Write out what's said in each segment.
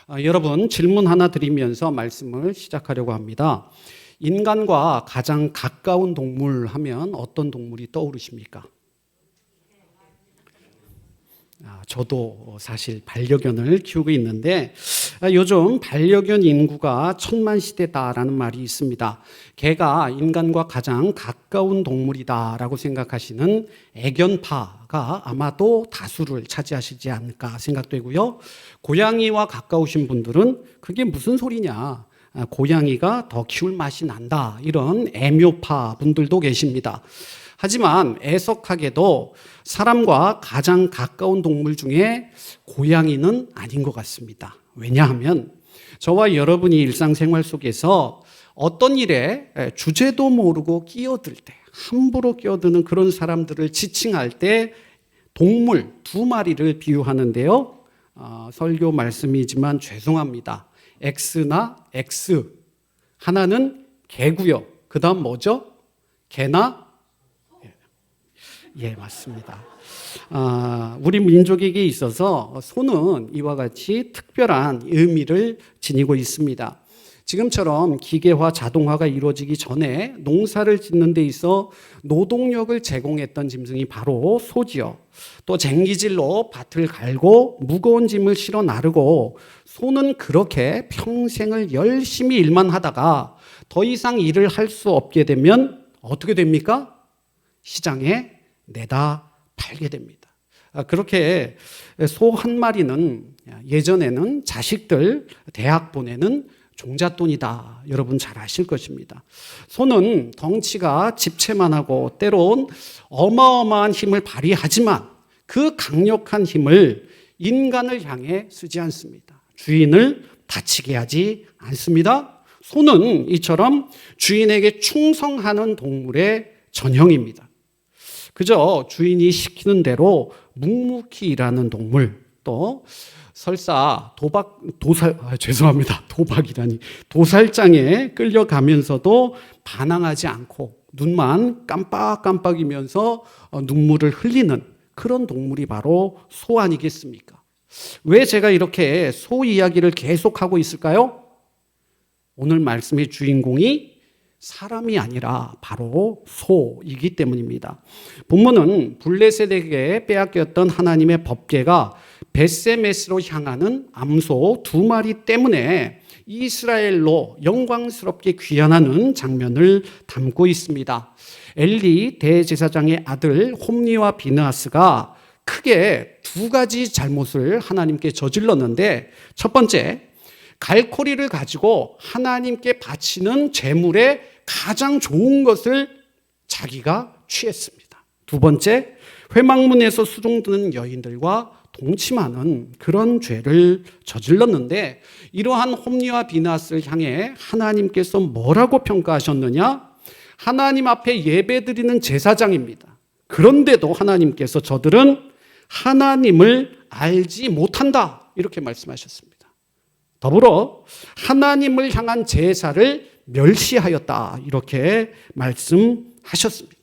여러분, 질문 하나 드리면서 말씀을 시작하려고 합니다. 인간과 가장 가까운 동물 하면 어떤 동물이 떠오르십니까? 저도 사실 반려견을 키우고 있는데 요즘 반려견 인구가 1000만 시대다라는 말이 있습니다. 개가 인간과 가장 가까운 동물이다라고 생각하시는 애견파가 아마도 다수를 차지하시지 않을까 생각되고요. 고양이와 가까우신 분들은 그게 무슨 소리냐, 고양이가 더 키울 맛이 난다, 이런 애묘파 분들도 계십니다. 하지만 애석하게도 사람과 가장 가까운 동물 중에 고양이는 아닌 것 같습니다. 왜냐하면 저와 여러분이 일상생활 속에서 어떤 일에 주제도 모르고 끼어들 때, 함부로 끼어드는 그런 사람들을 지칭할 때 동물 2마리를 비유하는데요. 설교 말씀이지만 죄송합니다. X나 X. 하나는 개고요. 그 다음 뭐죠? 개나? 예, 맞습니다. 우리 민족에게 있어서 소는 이와 같이 특별한 의미를 지니고 있습니다. 지금처럼 기계화, 자동화가 이루어지기 전에 농사를 짓는 데 있어 노동력을 제공했던 짐승이 바로 소지요. 또 쟁기질로 밭을 갈고 무거운 짐을 실어 나르고, 소는 그렇게 평생을 열심히 일만 하다가 더 이상 일을 할 수 없게 되면 어떻게 됩니까? 시장에 내다 팔게 됩니다. 그렇게 소 한 마리는 예전에는 자식들 대학 보내는 종잣돈이다. 여러분 잘 아실 것입니다. 소는 덩치가 집채만하고 때론 어마어마한 힘을 발휘하지만 그 강력한 힘을 인간을 향해 쓰지 않습니다. 주인을 다치게 하지 않습니다. 소는 이처럼 주인에게 충성하는 동물의 전형입니다. 그저 주인이 시키는 대로 묵묵히 일하는 동물, 또 설사 도살장에 끌려가면서도 반항하지 않고 눈만 깜빡깜빡이면서 눈물을 흘리는 그런 동물이 바로 소 아니겠습니까? 왜 제가 이렇게 소 이야기를 계속하고 있을까요? 오늘 말씀의 주인공이 사람이 아니라 바로 소이기 때문입니다. 본문은 블레셋에게 빼앗겼던 하나님의 법궤가 벳세메스로 향하는 암소 2마리 때문에 이스라엘로 영광스럽게 귀환하는 장면을 담고 있습니다. 엘리 대제사장의 아들 홈리와 비느하스가 크게 2가지 잘못을 하나님께 저질렀는데, 첫 번째, 갈코리를 가지고 하나님께 바치는 제물의 가장 좋은 것을 자기가 취했습니다. 2번째, 회막문에서 수종드는 여인들과 동침하는 그런 죄를 저질렀는데, 이러한 홈리와 비느하스를 향해 하나님께서 뭐라고 평가하셨느냐? 하나님 앞에 예배드리는 제사장입니다. 그런데도 하나님께서 저들은 하나님을 알지 못한다, 이렇게 말씀하셨습니다. 더불어 하나님을 향한 제사를 멸시하였다, 이렇게 말씀하셨습니다.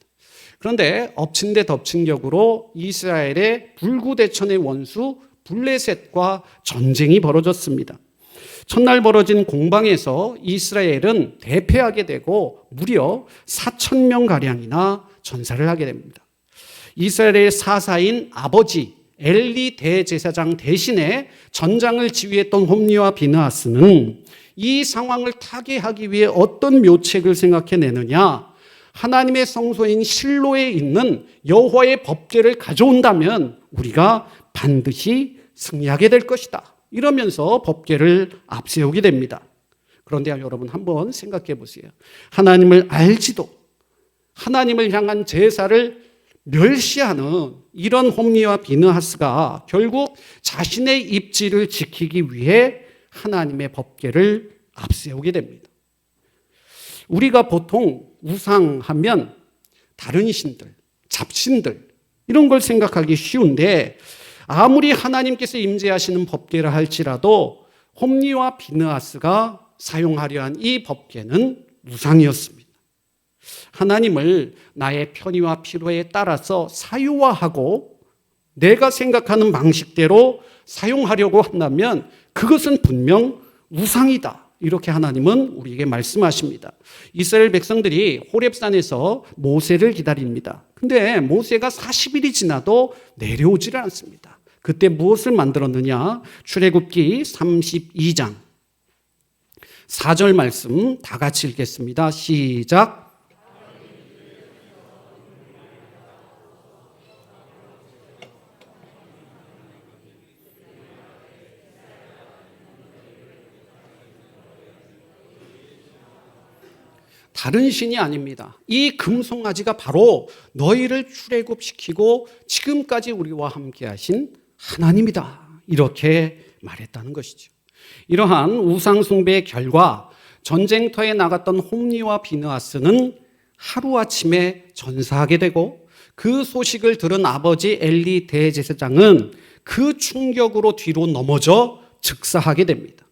그런데 엎친 데 덮친 격으로 이스라엘의 불구대천의 원수 블레셋과 전쟁이 벌어졌습니다. 첫날 벌어진 공방에서 이스라엘은 대패하게 되고 무려 4,000명가량이나 전사를 하게 됩니다. 이스라엘의 사사인 아버지 엘리 대제사장 대신에 전장을 지휘했던 홈리와 비느하스는 이 상황을 타개하기 위해 어떤 묘책을 생각해내느냐? 하나님의 성소인 실로에 있는 여호와의 법궤를 가져온다면 우리가 반드시 승리하게 될 것이다, 이러면서 법궤를 앞세우게 됩니다. 그런데 여러분, 한번 생각해 보세요. 하나님을 알지도 하나님을 향한 제사를 멸시하는 이런 홈리와 비느하스가 결국 자신의 입지를 지키기 위해 하나님의 법궤를 앞세우게 됩니다. 우리가 보통 우상하면 다른 신들, 잡신들, 이런 걸 생각하기 쉬운데, 아무리 하나님께서 임재하시는 법궤라 할지라도 홈리와 비느하스가 사용하려 한 이 법궤는 우상이었습니다. 하나님을 나의 편의와 필요에 따라서 사유화하고 내가 생각하는 방식대로 사용하려고 한다면 그것은 분명 우상이다. 이렇게 하나님은 우리에게 말씀하십니다. 이스라엘 백성들이 호렙산에서 모세를 기다립니다. 근데 모세가 40일이 지나도 내려오지를 않습니다. 그때 무엇을 만들었느냐? 출애굽기 32장 4절 말씀 다 같이 읽겠습니다. 시작. 다른 신이 아닙니다. 이 금송아지가 바로 너희를 출애굽시키고 지금까지 우리와 함께 하신 하나님이다. 이렇게 말했다는 것이죠. 이러한 우상 숭배의 결과 전쟁터에 나갔던 홈리와 비느하스는 하루아침에 전사하게 되고 그 소식을 들은 아버지 엘리 대제사장은 그 충격으로 뒤로 넘어져 즉사하게 됩니다.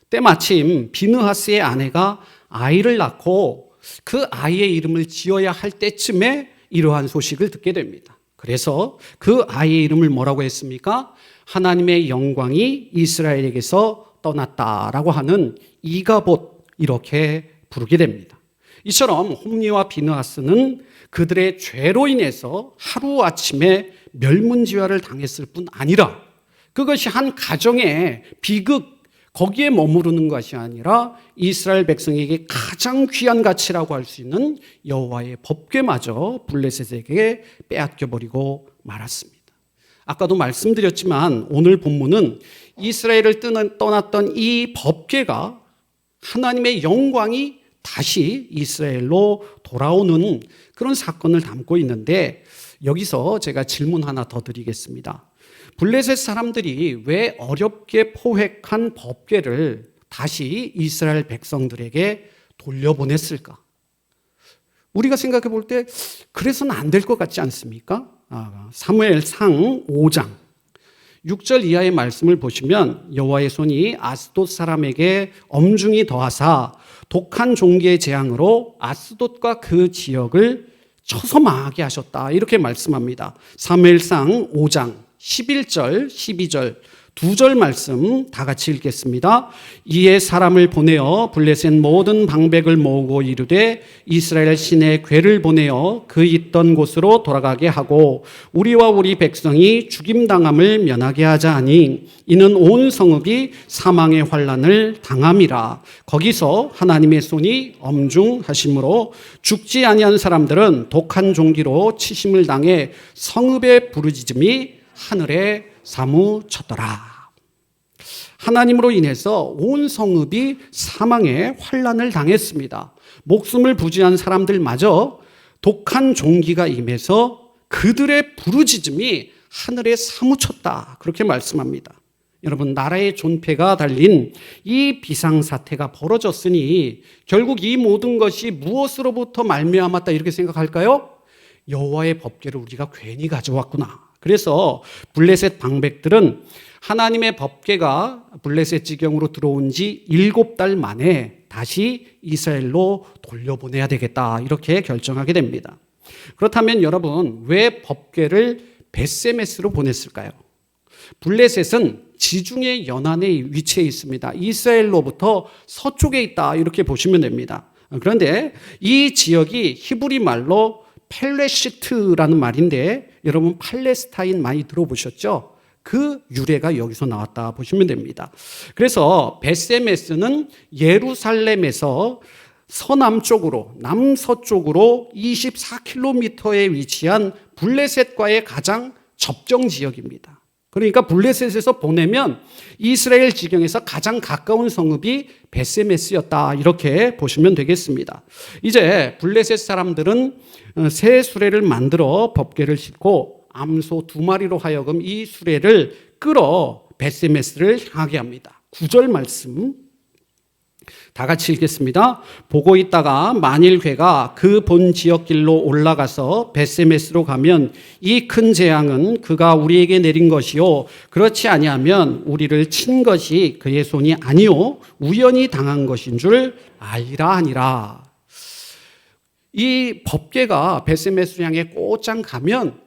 때마침 비느하스의 아내가 아이를 낳고 그 아이의 이름을 지어야 할 때쯤에 이러한 소식을 듣게 됩니다. 그래서 그 아이의 이름을 뭐라고 했습니까? 하나님의 영광이 이스라엘에게서 떠났다라고 하는 이가봇 이렇게 부르게 됩니다. 이처럼 홈리와 비느하스는 그들의 죄로 인해서 하루아침에 멸문지화를 당했을 뿐 아니라 그것이 한 가정의 비극 거기에 머무르는 것이 아니라 이스라엘 백성에게 가장 귀한 가치라고 할 수 있는 여호와의 법궤마저 블레셋에게 빼앗겨버리고 말았습니다. 아까도 말씀드렸지만 오늘 본문은 이스라엘을 떠났던 이 법궤가 하나님의 영광이 다시 이스라엘로 돌아오는 그런 사건을 담고 있는데 여기서 제가 질문 하나 더 드리겠습니다. 블레셋 사람들이 왜 어렵게 포획한 법궤를 다시 이스라엘 백성들에게 돌려보냈을까? 우리가 생각해 볼 때 그래서는 안 될 것 같지 않습니까? 사무엘상 5장 6절 이하의 말씀을 보시면 여호와의 손이 아스돗 사람에게 엄중히 더하사 독한 종기의 재앙으로 아스돗과 그 지역을 쳐서 망하게 하셨다. 이렇게 말씀합니다. 사무엘상 5장 11절, 12절 두 절 말씀 다 같이 읽겠습니다. 이에 사람을 보내어 블레셋 모든 방백을 모으고 이르되 이스라엘 신의 궤를 보내어 그 있던 곳으로 돌아가게 하고 우리와 우리 백성이 죽임당함을 면하게 하자 하니 이는 온 성읍이 사망의 환난을 당함이라. 거기서 하나님의 손이 엄중하심으로 죽지 아니한 사람들은 독한 종기로 치심을 당해 성읍의 부르짖음이 하늘에 사무쳤더라. 하나님으로 인해서 온 성읍이 사망의 환난을 당했습니다. 목숨을 부지한 사람들마저 독한 종기가 임해서 그들의 부르짖음이 하늘에 사무쳤다. 그렇게 말씀합니다. 여러분, 나라의 존폐가 달린 이 비상사태가 벌어졌으니 결국 이 모든 것이 무엇으로부터 말미암았다 이렇게 생각할까요? 여호와의 법궤를 우리가 괜히 가져왔구나. 그래서 블레셋 방백들은 하나님의 법궤가 블레셋 지경으로 들어온 지 7달 만에 다시 이스라엘로 돌려보내야 되겠다 이렇게 결정하게 됩니다. 그렇다면 여러분 왜 법궤를 벳세메스로 보냈을까요? 블레셋은 지중해 연안에 위치해 있습니다. 이스라엘로부터 서쪽에 있다 이렇게 보시면 됩니다. 그런데 이 지역이 히브리 말로 펠레시트라는 말인데 여러분 팔레스타인 많이 들어보셨죠? 그 유래가 여기서 나왔다 보시면 됩니다. 그래서 벳세메스는 예루살렘에서 서남쪽으로 남서쪽으로 24km에 위치한 블레셋과의 가장 접경 지역입니다. 그러니까 블레셋에서 보내면 이스라엘 지경에서 가장 가까운 성읍이 벳세메스였다 이렇게 보시면 되겠습니다. 이제 블레셋 사람들은 새 수레를 만들어 법궤를 싣고 암소 2마리로 하여금 이 수레를 끌어 벳세메스를 향하게 합니다. 9절 말씀 다 같이 읽겠습니다. 보고 있다가 만일 궤가 그 본 지역길로 올라가서 벳세메스로 가면 이 큰 재앙은 그가 우리에게 내린 것이요 그렇지 아니하면 우리를 친 것이 그의 손이 아니요 우연히 당한 것인 줄 알리라 하니라. 이 법궤가 벳세메스 향해 곧장 가면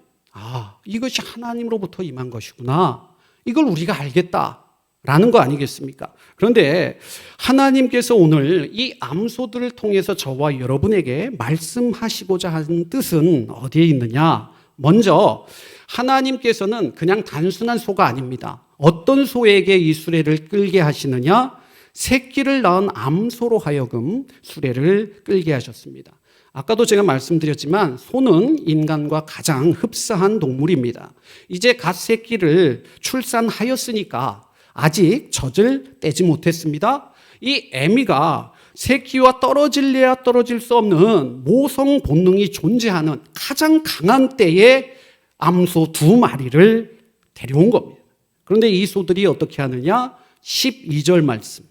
이것이 하나님으로부터 임한 것이구나. 이걸 우리가 알겠다. 라는 거 아니겠습니까? 그런데 하나님께서 오늘 이 암소들을 통해서 저와 여러분에게 말씀하시고자 하는 뜻은 어디에 있느냐? 먼저 하나님께서는 그냥 단순한 소가 아닙니다. 어떤 소에게 이 수레를 끌게 하시느냐? 새끼를 낳은 암소로 하여금 수레를 끌게 하셨습니다. 아까도 제가 말씀드렸지만 소는 인간과 가장 흡사한 동물입니다. 이제 갓 새끼를 출산하였으니까 아직 젖을 떼지 못했습니다. 이 애미가 새끼와 떨어질래야 떨어질 수 없는 모성 본능이 존재하는 가장 강한 때에 암소 2마리를 데려온 겁니다. 그런데 이 소들이 어떻게 하느냐? 12절 말씀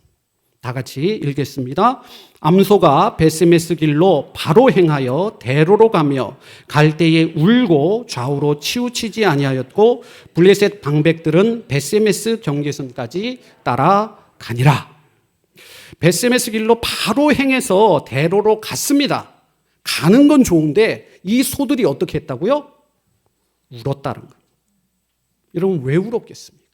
다 같이 읽겠습니다. 암소가 베세메스 길로 바로 행하여 대로로 가며 갈 때에 울고 좌우로 치우치지 아니하였고 블레셋 방백들은 베세메스 경계선까지 따라가니라. 베세메스 길로 바로 행해서 대로로 갔습니다. 가는 건 좋은데 이 소들이 어떻게 했다고요? 울었다는 거예요. 여러분 왜 울었겠습니까?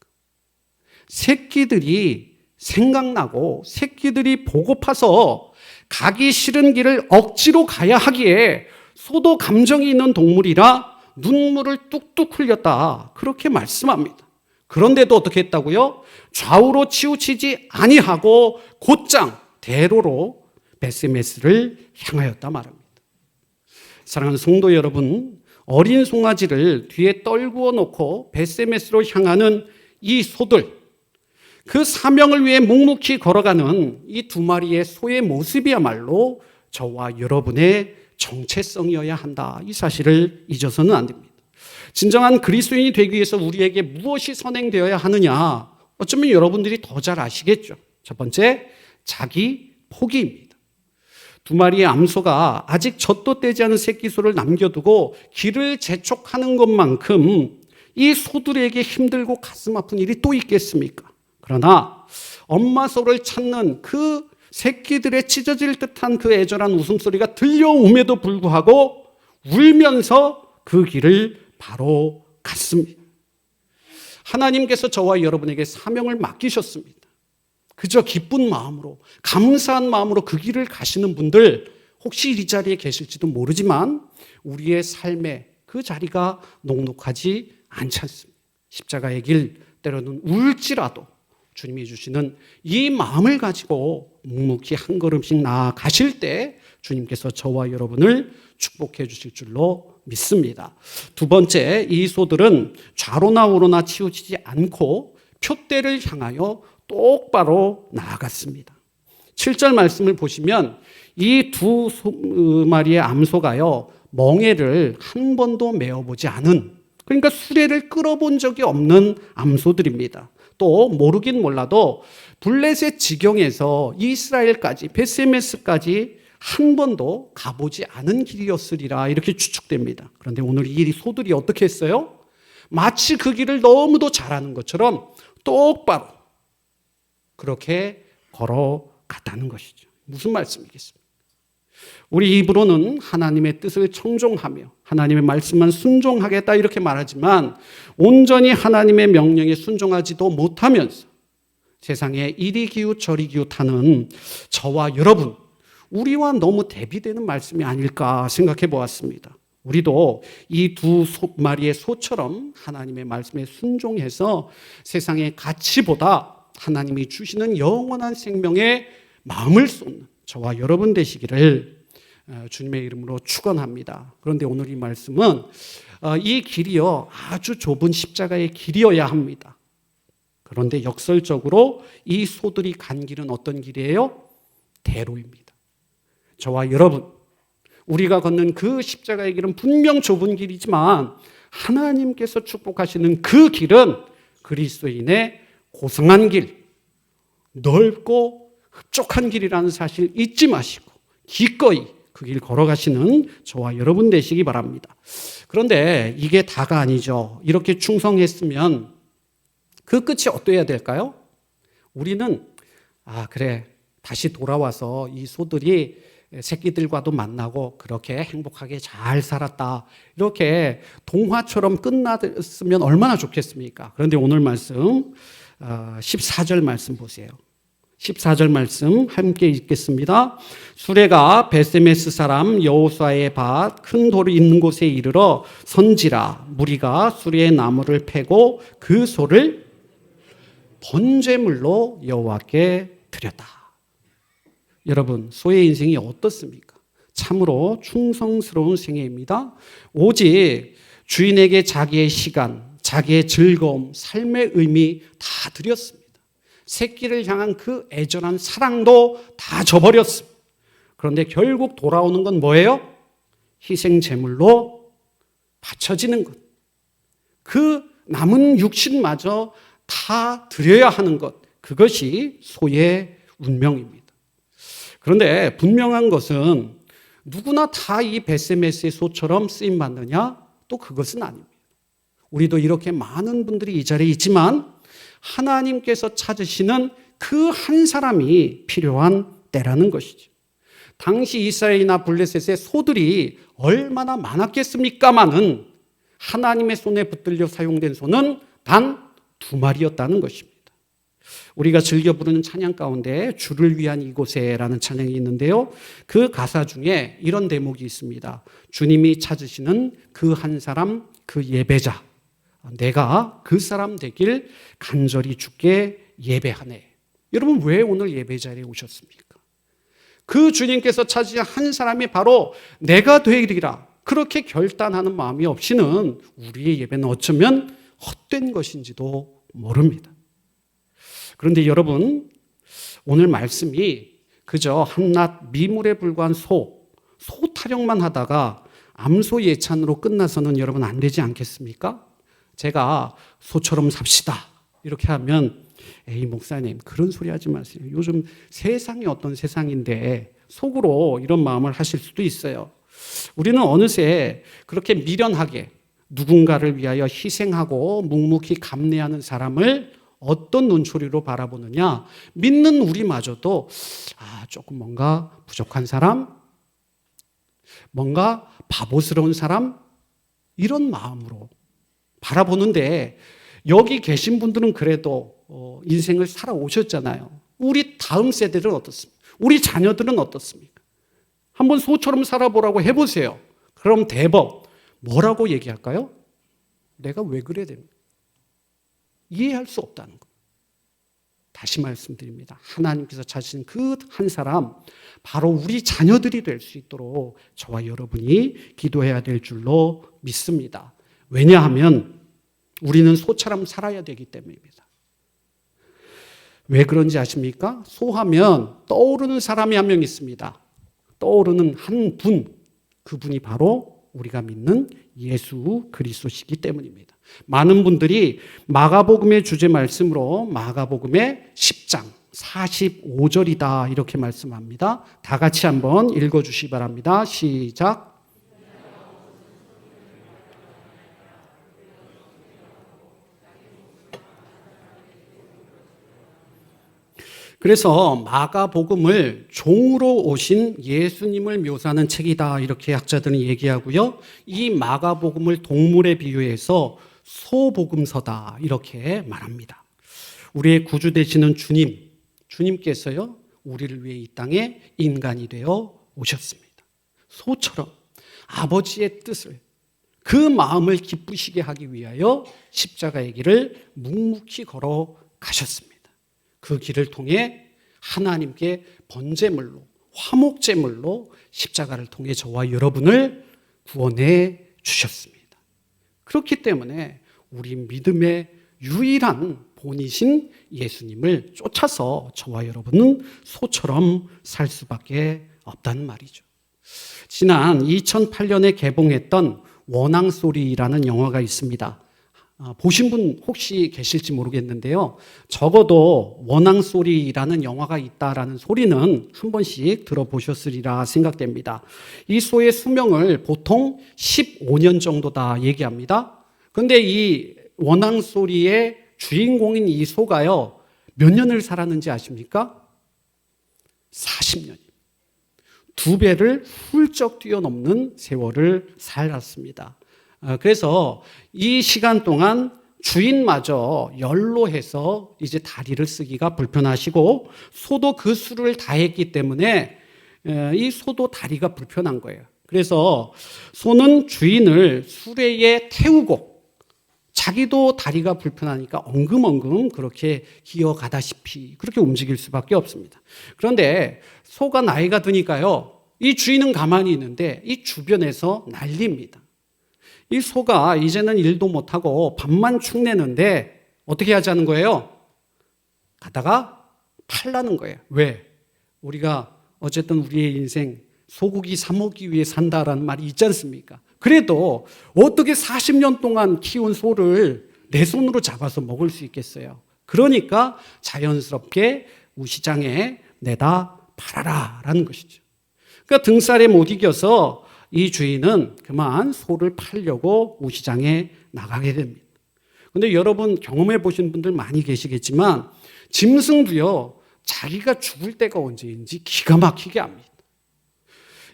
새끼들이 생각나고 새끼들이 보고파서 가기 싫은 길을 억지로 가야 하기에 소도 감정이 있는 동물이라 눈물을 뚝뚝 흘렸다. 그렇게 말씀합니다. 그런데도 어떻게 했다고요? 좌우로 치우치지 아니하고 곧장 대로로 베세메스를 향하였다 말합니다. 사랑하는 성도 여러분, 어린 송아지를 뒤에 떨구어 놓고 베세메스로 향하는 이 소들, 그 사명을 위해 묵묵히 걸어가는 이 2마리의 소의 모습이야말로 저와 여러분의 정체성이어야 한다. 이 사실을 잊어서는 안 됩니다. 진정한 그리스도인이 되기 위해서 우리에게 무엇이 선행되어야 하느냐? 어쩌면 여러분들이 더 잘 아시겠죠. 첫 번째, 자기 포기입니다. 2마리의 암소가 아직 젖도 떼지 않은 새끼 소를 남겨두고 길을 재촉하는 것만큼 이 소들에게 힘들고 가슴 아픈 일이 또 있겠습니까? 그러나 엄마 소를 찾는 그 새끼들의 찢어질 듯한 그 애절한 웃음소리가 들려옴에도 불구하고 울면서 그 길을 바로 갔습니다. 하나님께서 저와 여러분에게 사명을 맡기셨습니다. 그저 기쁜 마음으로, 감사한 마음으로 그 길을 가시는 분들 혹시 이 자리에 계실지도 모르지만 우리의 삶에 그 자리가 녹록하지 않지 않습니다. 십자가의 길 때로는 울지라도 주님이 주시는 이 마음을 가지고 묵묵히 한 걸음씩 나아가실 때 주님께서 저와 여러분을 축복해 주실 줄로 믿습니다. 두 번째, 이 소들은 좌로나 우로나 치우치지 않고 표대를 향하여 똑바로 나아갔습니다. 7절 말씀을 보시면 이 2마리의 암소가요, 멍에를 한 번도 메어보지 않은, 그러니까 수레를 끌어본 적이 없는 암소들입니다. 또 모르긴 몰라도 블레셋 지경에서 이스라엘까지 베세메스까지 한 번도 가보지 않은 길이었으리라 이렇게 추측됩니다. 그런데 오늘 이 소들이 어떻게 했어요? 마치 그 길을 너무도 잘 아는 것처럼 똑바로 그렇게 걸어갔다는 것이죠. 무슨 말씀이겠습니까? 우리 입으로는 하나님의 뜻을 청종하며 하나님의 말씀만 순종하겠다 이렇게 말하지만 온전히 하나님의 명령에 순종하지도 못하면서 세상에 이리 기웃 저리 기웃하는 저와 여러분, 우리와 너무 대비되는 말씀이 아닐까 생각해 보았습니다. 우리도 이 2마리의 소처럼 하나님의 말씀에 순종해서 세상의 가치보다 하나님이 주시는 영원한 생명에 마음을 쏟는 저와 여러분 되시기를 주님의 이름으로 축원합니다. 그런데 오늘 이 말씀은 이 길이요, 아주 좁은 십자가의 길이어야 합니다. 그런데 역설적으로 이 소들이 간 길은 어떤 길이에요? 대로입니다. 저와 여러분, 우리가 걷는 그 십자가의 길은 분명 좁은 길이지만 하나님께서 축복하시는 그 길은 그리스도인의 고성한 길, 넓고 흡족한 길이라는 사실 잊지 마시고 기꺼이 그 길 걸어가시는 저와 여러분 되시기 바랍니다. 그런데 이게 다가 아니죠. 이렇게 충성했으면 그 끝이 어떠해야 될까요? 우리는 그래, 다시 돌아와서 이 소들이 새끼들과도 만나고 그렇게 행복하게 잘 살았다, 이렇게 동화처럼 끝났으면 얼마나 좋겠습니까? 그런데 오늘 말씀 14절 말씀 보세요. 14절 말씀 함께 읽겠습니다. 수레가 베세메스 사람 여호수아의 밭 큰 돌이 있는 곳에 이르러 선지라. 무리가 수레의 나무를 패고 그 소를 번제물로 여호와께 드렸다. 여러분, 소의 인생이 어떻습니까? 참으로 충성스러운 생애입니다. 오직 주인에게 자기의 시간, 자기의 즐거움, 삶의 의미 다 드렸습니다. 새끼를 향한 그 애절한 사랑도 다 저버렸습니다. 그런데 결국 돌아오는 건 뭐예요? 희생 제물로 바쳐지는 것. 그 남은 육신마저 다 드려야 하는 것. 그것이 소의 운명입니다. 그런데 분명한 것은 누구나 다 이 베세메스의 소처럼 쓰임받느냐? 또 그것은 아닙니다. 우리도 이렇게 많은 분들이 이 자리에 있지만 하나님께서 찾으시는 그 한 사람이 필요한 때라는 것이죠. 당시 이스라엘이나 블레셋의 소들이 얼마나 많았겠습니까마는 하나님의 손에 붙들려 사용된 소는 단 2마리였다는 것입니다. 우리가 즐겨 부르는 찬양 가운데 주를 위한 이곳에라는 찬양이 있는데요. 그 가사 중에 이런 대목이 있습니다. 주님이 찾으시는 그 한 사람, 그 예배자. 내가 그 사람 되길 간절히 주께 예배하네. 여러분, 왜 오늘 예배 자리에 오셨습니까? 그 주님께서 찾으신 한 사람이 바로 내가 되리라. 그렇게 결단하는 마음이 없이는 우리의 예배는 어쩌면 헛된 것인지도 모릅니다. 그런데 여러분, 오늘 말씀이 그저 한낱 미물에 불과한 소 타령만 하다가 암소 예찬으로 끝나서는 여러분 안 되지 않겠습니까? 제가 소처럼 삽시다 이렇게 하면 에이 목사님 그런 소리 하지 마세요. 요즘 세상이 어떤 세상인데 속으로 이런 마음을 하실 수도 있어요. 우리는 어느새 그렇게 미련하게 누군가를 위하여 희생하고 묵묵히 감내하는 사람을 어떤 눈초리로 바라보느냐? 믿는 우리마저도 조금 뭔가 부족한 사람, 뭔가 바보스러운 사람 이런 마음으로 바라보는데 여기 계신 분들은 그래도 인생을 살아오셨잖아요. 우리 다음 세대는 어떻습니까? 우리 자녀들은 어떻습니까? 한번 소처럼 살아보라고 해보세요. 그럼 대법 뭐라고 얘기할까요? 내가 왜 그래야 됩니까? 이해할 수 없다는 것. 다시 말씀드립니다. 하나님께서 찾으신 그 한 사람 바로 우리 자녀들이 될 수 있도록 저와 여러분이 기도해야 될 줄로 믿습니다. 왜냐하면 우리는 소처럼 살아야 되기 때문입니다. 왜 그런지 아십니까? 소하면 떠오르는 사람이 한 명 있습니다. 떠오르는 한 분, 그분이 바로 우리가 믿는 예수 그리스도시기 때문입니다. 많은 분들이 마가복음의 주제 말씀으로 마가복음의 10장 45절이다 이렇게 말씀합니다. 다 같이 한번 읽어주시기 바랍니다. 시작. 그래서 마가복음을 종으로 오신 예수님을 묘사하는 책이다 이렇게 학자들은 얘기하고요. 이 마가복음을 동물에 비유해서 소복음서다 이렇게 말합니다. 우리의 구주 되시는 주님께서요 우리를 위해 이 땅에 인간이 되어 오셨습니다. 소처럼 아버지의 뜻을 그 마음을 기쁘시게 하기 위하여 십자가의 길을 묵묵히 걸어 가셨습니다. 그 길을 통해 하나님께 번제물로 화목제물로 십자가를 통해 저와 여러분을 구원해 주셨습니다. 그렇기 때문에 우리 믿음의 유일한 본이신 예수님을 쫓아서 저와 여러분은 소처럼 살 수밖에 없다는 말이죠. 지난 2008년에 개봉했던 원앙소리라는 영화가 있습니다. 보신 분 혹시 계실지 모르겠는데요. 적어도 원앙소리라는 영화가 있다라는 소리는 한 번씩 들어보셨으리라 생각됩니다. 이 소의 수명을 보통 15년 정도다 얘기합니다. 그런데 이 원앙소리의 주인공인 이 소가요, 몇 년을 살았는지 아십니까? 40년. 2배를 훌쩍 뛰어넘는 세월을 살았습니다. 그래서 이 시간 동안 주인마저 연로해서 이제 다리를 쓰기가 불편하시고 소도 그 수를 다했기 때문에 이 소도 다리가 불편한 거예요. 그래서 소는 주인을 수레에 태우고 자기도 다리가 불편하니까 엉금엉금 그렇게 기어가다시피 그렇게 움직일 수밖에 없습니다. 그런데 소가 나이가 드니까요, 이 주인은 가만히 있는데 이 주변에서 난립니다. 이 소가 이제는 일도 못하고 밥만 축내는데 어떻게 하자는 거예요? 가다가 팔라는 거예요. 왜? 우리가 어쨌든 우리의 인생 소고기 사 먹기 위해 산다라는 말이 있지 않습니까? 그래도 어떻게 40년 동안 키운 소를 내 손으로 잡아서 먹을 수 있겠어요? 그러니까 자연스럽게 우시장에 내다 팔아라라는 것이죠. 그러니까 등살에 못 이겨서 이 주인은 그만 소를 팔려고 우시장에 나가게 됩니다. 그런데 여러분 경험해 보신 분들 많이 계시겠지만 짐승도요, 자기가 죽을 때가 언제인지 기가 막히게 압니다.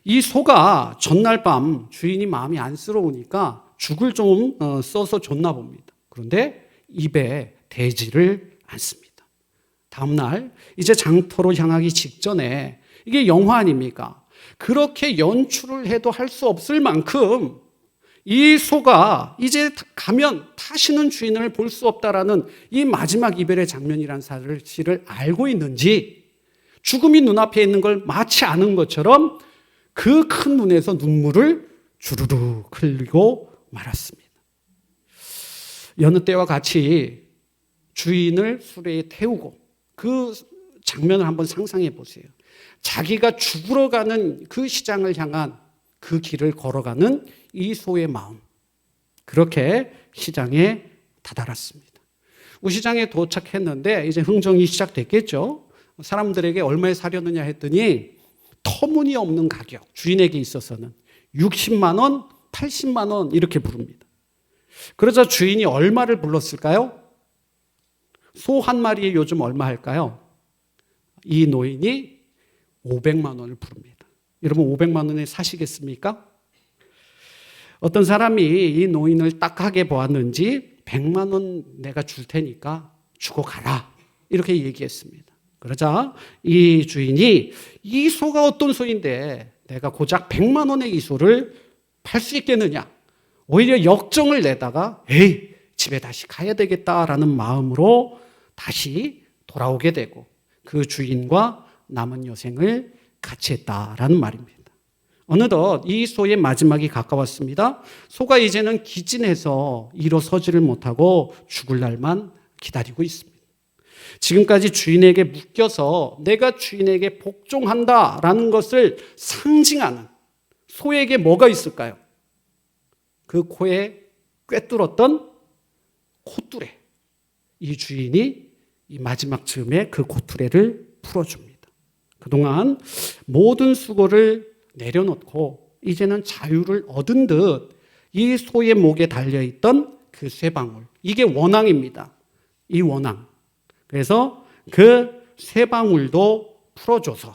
이 소가 전날 밤 주인이 마음이 안쓰러우니까 죽을 좀 써서 줬나 봅니다. 그런데 입에 대지를 않습니다. 다음날 이제 장터로 향하기 직전에, 이게 영화 아닙니까? 그렇게 연출을 해도 할 수 없을 만큼 이 소가 이제 가면 다시는 주인을 볼 수 없다라는 이 마지막 이별의 장면이라는 사실을 알고 있는지 죽음이 눈앞에 있는 걸 마치 아는 것처럼 그 큰 눈에서 눈물을 주르륵 흘리고 말았습니다. 여느 때와 같이 주인을 수레에 태우고 그 장면을 한번 상상해 보세요. 자기가 죽으러 가는 그 시장을 향한 그 길을 걸어가는 이 소의 마음. 그렇게 시장에 다다랐습니다. 우시장에 도착했는데 이제 흥정이 시작됐겠죠. 사람들에게 얼마에 사려느냐 했더니 터무니없는 가격, 주인에게 있어서는 60만 원, 80만 원 이렇게 부릅니다. 그러자 주인이 얼마를 불렀을까요? 소 한 마리에 요즘 얼마 할까요? 이 노인이 500만 원을 부릅니다. 여러분 500만 원에 사시겠습니까? 어떤 사람이 이 노인을 딱하게 보았는지 100만 원 내가 줄 테니까 주고 가라 이렇게 얘기했습니다. 그러자 이 주인이 이 소가 어떤 소인데 내가 고작 100만 원의 이 소를 팔 수 있겠느냐, 오히려 역정을 내다가 에이 집에 다시 가야 되겠다라는 마음으로 다시 돌아오게 되고 그 주인과 남은 여생을 같이 했다라는 말입니다. 어느덧 이 소의 마지막이 가까웠습니다. 소가 이제는 기진해서 일어서지를 못하고 죽을 날만 기다리고 있습니다. 지금까지 주인에게 묶여서 내가 주인에게 복종한다라는 것을 상징하는 소에게 뭐가 있을까요? 그 코에 꿰뚫었던 콧뚜레. 이 주인이 이 마지막 즈음에 그 콧뚜레를 풀어줍니다. 그동안 모든 수고를 내려놓고 이제는 자유를 얻은 듯 이 소의 목에 달려있던 그 쇠방울, 이게 원앙입니다. 이 원앙. 그래서 그 쇠방울도 풀어줘서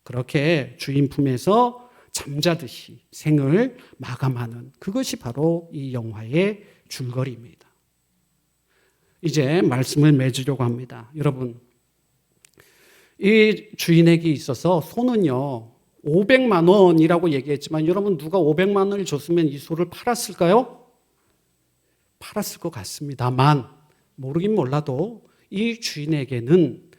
그렇게 주인 품에서 잠자듯이 생을 마감하는, 그것이 바로 이 영화의 줄거리입니다. 이제 말씀을 맺으려고 합니다. 여러분, 이 주인에게 있어서 소는요 500만 원이라고 얘기했지만 여러분 누가 500만 원을 줬으면 이 소를 팔았을까요? 팔았을 것 같습니다만 모르긴 몰라도 이 주인에게는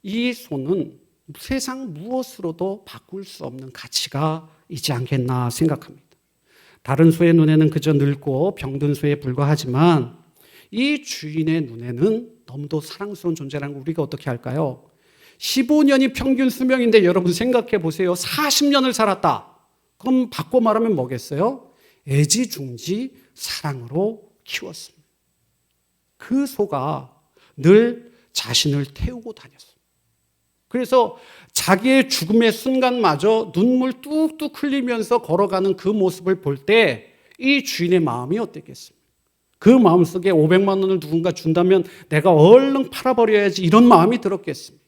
이 소는 세상 무엇으로도 바꿀 수 없는 가치가 있지 않겠나 생각합니다. 다른 소의 눈에는 그저 늙고 병든 소에 불과하지만 이 주인의 눈에는 너무도 사랑스러운 존재라는 걸 우리가 어떻게 할까요? 15년이 평균 수명인데 여러분 생각해 보세요. 40년을 살았다. 그럼 바꿔 말하면 뭐겠어요? 애지중지 사랑으로 키웠습니다. 그 소가 늘 자신을 태우고 다녔습니다. 그래서 자기의 죽음의 순간마저 눈물 뚝뚝 흘리면서 걸어가는 그 모습을 볼 때 이 주인의 마음이 어땠겠습니까? 그 마음속에 500만 원을 누군가 준다면 내가 얼른 팔아버려야지 이런 마음이 들었겠습니다.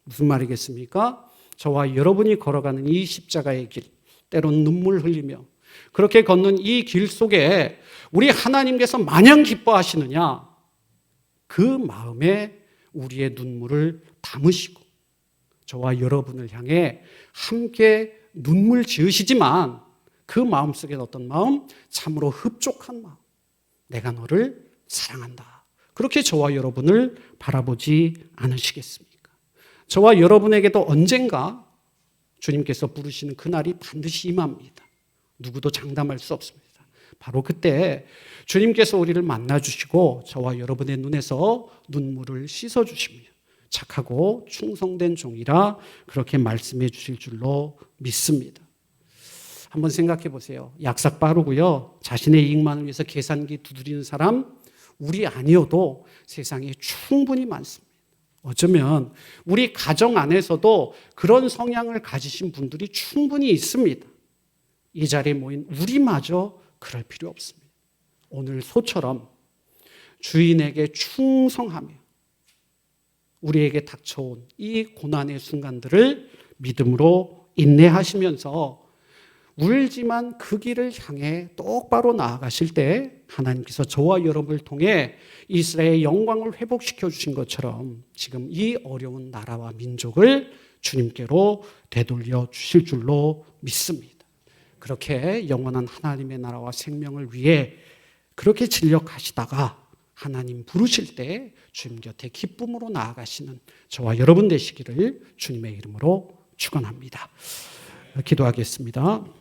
무슨 말이겠습니까? 저와 여러분이 걸어가는 이 십자가의 길, 때론 눈물 흘리며 그렇게 걷는 이 길 속에 우리 하나님께서 마냥 기뻐하시느냐? 그 마음에 우리의 눈물을 담으시고 저와 여러분을 향해 함께 눈물 지으시지만 그 마음속에 어떤 마음? 참으로 흡족한 마음. 내가 너를 사랑한다. 그렇게 저와 여러분을 바라보지 않으시겠습니까? 저와 여러분에게도 언젠가 주님께서 부르시는 그날이 반드시 임합니다. 누구도 장담할 수 없습니다. 바로 그때 주님께서 우리를 만나주시고 저와 여러분의 눈에서 눈물을 씻어주시며 착하고 충성된 종이라 그렇게 말씀해 주실 줄로 믿습니다. 한번 생각해 보세요. 약삭 빠르고요. 자신의 이익만을 위해서 계산기 두드리는 사람 우리 아니어도 세상에 충분히 많습니다. 어쩌면 우리 가정 안에서도 그런 성향을 가지신 분들이 충분히 있습니다. 이 자리에 모인 우리마저 그럴 필요 없습니다. 오늘 소처럼 주인에게 충성하며 우리에게 닥쳐온 이 고난의 순간들을 믿음으로 인내하시면서 울지만 그 길을 향해 똑바로 나아가실 때 하나님께서 저와 여러분을 통해 이스라엘의 영광을 회복시켜 주신 것처럼 지금 이 어려운 나라와 민족을 주님께로 되돌려 주실 줄로 믿습니다. 그렇게 영원한 하나님의 나라와 생명을 위해 그렇게 진력하시다가 하나님 부르실 때 주님 곁에 기쁨으로 나아가시는 저와 여러분 되시기를 주님의 이름으로 축원합니다. 기도하겠습니다.